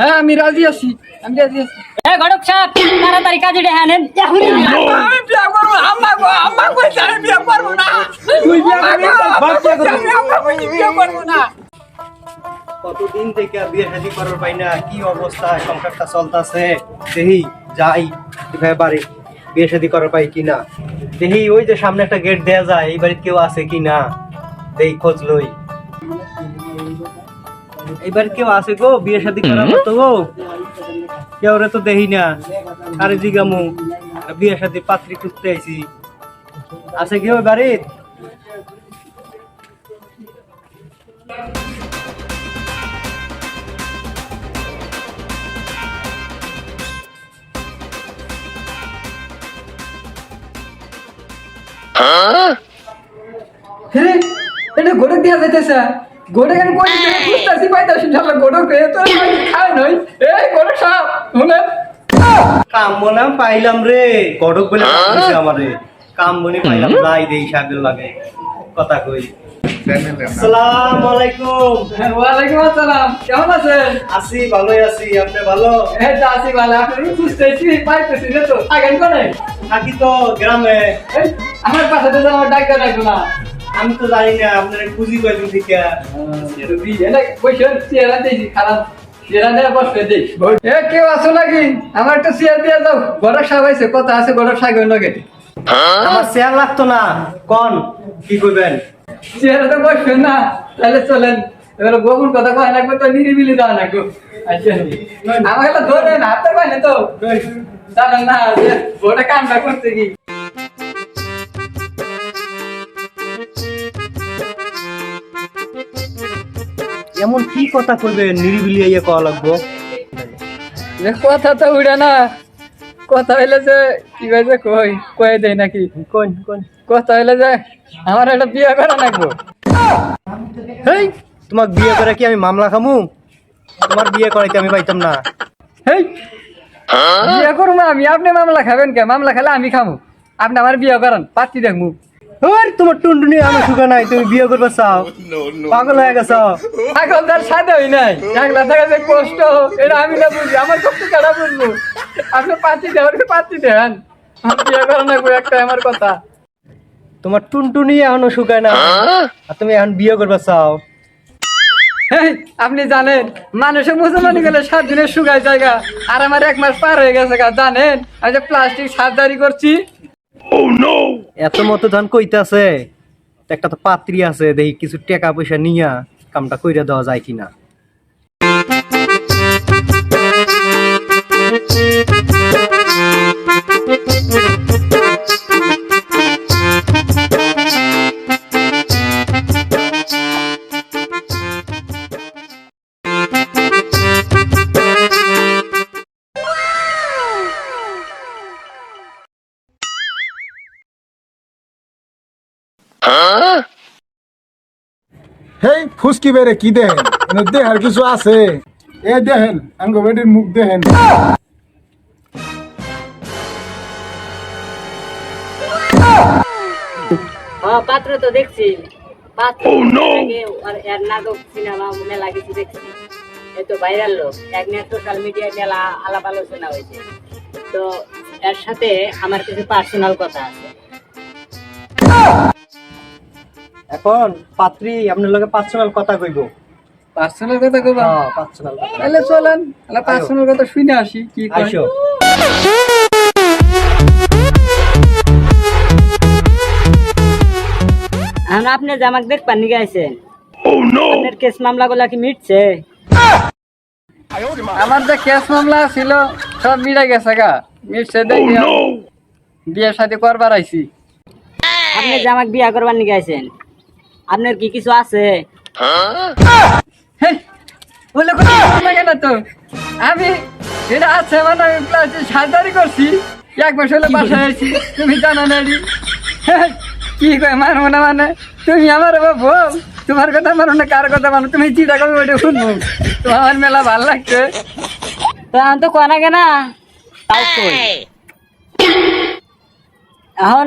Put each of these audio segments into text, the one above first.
হ্যাঁ আমি রাজি আছি। এ ঘটক সাহেব তাড়াতাড়ি কাজে ডেকে আনেন এখনই। আমি বিয়ে করবো, আম্মা গো, আম্মা কইছে আমি বিয়ে করবো না। তুই বিয়ে করবি? বাপ বিয়ে করবি? আমি আম্মা কইছে বিয়ে করবো না। কতদিন থেকে বিয়ে শাদী করার পাই না, কি অবস্থা সংসারটা চলতেছে। দেখি যাই এভাবে বাড়ি বিয়ে শাদী করার পাই কিনা। দেখি ওই যে সামনে একটা গেট দেয়া যায়, এই বাড়িতে কেউ আছে কিনা দেখি খোঁজ লই। এইবার কেউ আছে গো বিয়ে শাদী করার মতো গো? কেউ রে তো দেখি না। আরে জিগামু বিয়ে শাদী পাত্রী খুঁজতে আইছি, আছে কেউ বাড়ির? হ্যাঁ এটা গোড়ে দিয়া যাইতেছে। গোড়ে কেন কই খুঁজতাছি পাইতাছি শালা গোড়ে কে তো খায় নই। এই গোড়ে সাপ শুনেন কাম বলে পাইলাম রে, গড়ক বলে বলছে আমারে কাম বলে পাইলাম। যাই দেই সাগর লাগে কথা কই। আসসালামু আলাইকুম। ওয়ালাইকুম আসসালাম, কেমন আছেন? আছি, ভালোই আছি। আপনি ভালো? এই তো আছি ভালো। আপনি খুঁজতেছি পাইতেছি না তো। থাকেন কোনে? থাকি তো গ্রামে। এই, আমার পাশে তো আমার ডাক্তার রাখবো না। আমি তো জানি না আপনার খুঁজি কয়দিন থেকে। কেউ আছো নাকি? আমার একটা চেয়ার দিয়ে যাও। ঘরের সাহেব আছে, কথা আছে ঘরের সাহেবের লগে। আমার চেয়ার লাগতো না, কোন কি করবেন? চেয়ারে তো বসবেন না, তাহলে চলেন। এবার গোপন কথা কয় লাগবে তো নিরিবিলি দেওয়া লাগবে। আচ্ছা আমাকে তো ধরেন হাতে পাই না তো জানেন না ওটা কামটা করতে কি। এমন কি কথা কইবেন নিরিবিলি ইয়ে কওয়া লাগবো? কথা তো উড়ে না। কথা হইলে যে কি যে কই কয়ে দেয় নাকি। কোন কোন কথা হইলে যে আমার একটা বিয়ে করা লাগবো। হেই, তোমাক বিয়ে করে কি আমি মামলা খামু? তোমার বিয়ে করাইতে আমি পাইতাম না। হেই বিয়ে করবো আমি, আপনি মামলা খাবেন কে? মামলা খেলে আমি খামু, আপনি আমার বিয়ে করান, পাচ্ছি দেখবো। ওর তোমার টুনটুনি আমার সুখা নাই, তুমি বিয়ে করবে চাও? পাগল হয়ে গেছ? এখন তার সাথে হই নাই, একলা থাকা যে কষ্ট এটা আমি না বুঝি, আমার কষ্ট কেনা বুঝবো। আপনি পাচ্ছি দেন, পাচ্ছি দেন, আমার বিয়ে করা লাগবো একটা আমার কথা। তোমার টুনটুনি এখনো শুকায় না, আর তুমি এখন বিয়ে করবে চাও? হেই, আপনি জানেন মানুষের মুসলমানি গেলে 7 দিনের শুকায় জায়গা, আর আমার 1 মাস পার হয়ে গেছে। জানেন আমি যে প্লাস্টিক সার্জারি করছি। এত মতো ধান কইতাছে, একটা তো পাত্রী আছে, দেখি কিছু টাকা পয়সা নিয়া কামটা কইরা দেওয়া যায় কিনা। হেই ফুসকি বেরে কি দেখেন? দেহার কিছু আছে? এ দেখেন আঙ্গবেটির মুখ দেখেন। পাত্র তো দেখছি, পাত্র আর এর নাটক সিনেমা মেলা কিছু দেখছি। এই তো ভাইরাল লোক, এক নিয়ে সোশ্যাল মিডিয়ায় মেলা আলাপ আলোচনা হয়েছে। তো এর সাথে আমার কিছু পার্সোনাল কথা আছে। এখন পাত্রী আপনার লগে পার্সোনাল কথা কইব। পার্সোনাল কথা কইবা? হ্যাঁ, পার্সোনাল কথা। তাহলে চলেন, তাহলে পার্সোনাল কথা শুনে আসি কি কয়। আইসো। আমরা আপনি যে আমাকে দেখবার নিয়ে আইছেন, আপনার কেস মামলা গুলা কি মিটছে? আমার যে কেস মামলা ছিল সব মিটে গেছে গা, মিটছে দেখি বিয়ে শাদী করবার আইছি। আপনি যে আমাকে বিয়া করবার নিয়ে আইছেন, আপনার কি কিছু আছে? হেই, বলে কথা লাগে না তো। আমি এটা আছে মানে আমি প্লাস্টিক সার্জারি করছি, 1 মাস হলে বাসায় আইছি। তুমি জানো না রে? হেই, কি কয় মানবো না মানে? তুমি আমার বল, তোমার কথা মানো না কার কথা মানো? তুমি চিন্তা করবে ওইটা শুনবো। তোমার আমার মেলা ভালো লাগছে। তো আমি তো কোয়া নাগে না, তাও কই। এখন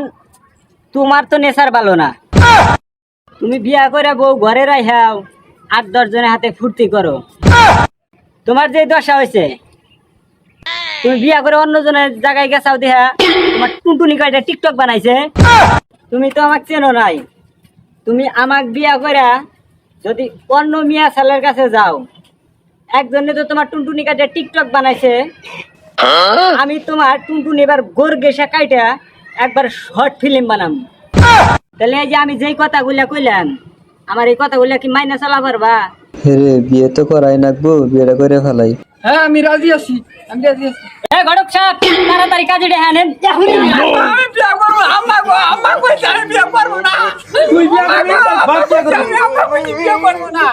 তোমার তো নেশার ভালো না, তুমি বিয়া করে বউ ঘরে রাইহাও, 8-10 জনের হাতে ফুর্তি করো। তোমার যে দশা হয়েছে, তুমি বিয়া করে অন্যজনের জায়গায় গেছাও দেখা তোমার টুনটুনি কাটে টিকটক বানাইছে। তুমি তো আমাকে চেনো নাই, তুমি আমাকে বিয়া করে যদি অন্য মিয়া ছেলের কাছে যাও, একজনে তো তোমার টুনটুনি কাটে টিকটক বানাইছে, আমি তোমার টুনটুনি এবার গোর গেসা কাইটা একবার শর্ট ফিল্ম বানাম। তাহলে এই যে আমি যেই কথাগুলা কইলাম, আমার এই কথাগুলা কি মাইনা চলা পারবা? রে বিয়ে তো করাই নাকবো, বিয়েটা করে ফেলাই। হ্যাঁ আমি রাজি আছি, আমি রাজি আছি। এ ঘটক সাহেব, তাড়াতাড়ি কাজে ডেকে আনেন। এখনই না। আমি বিয়া করবো, আম্মা কইছে আমি বিয়া করবো না। তুই বিয়া করবি? বাপ বিয়া করবি? আমি আম্মা কইছে বিয়া করবো না।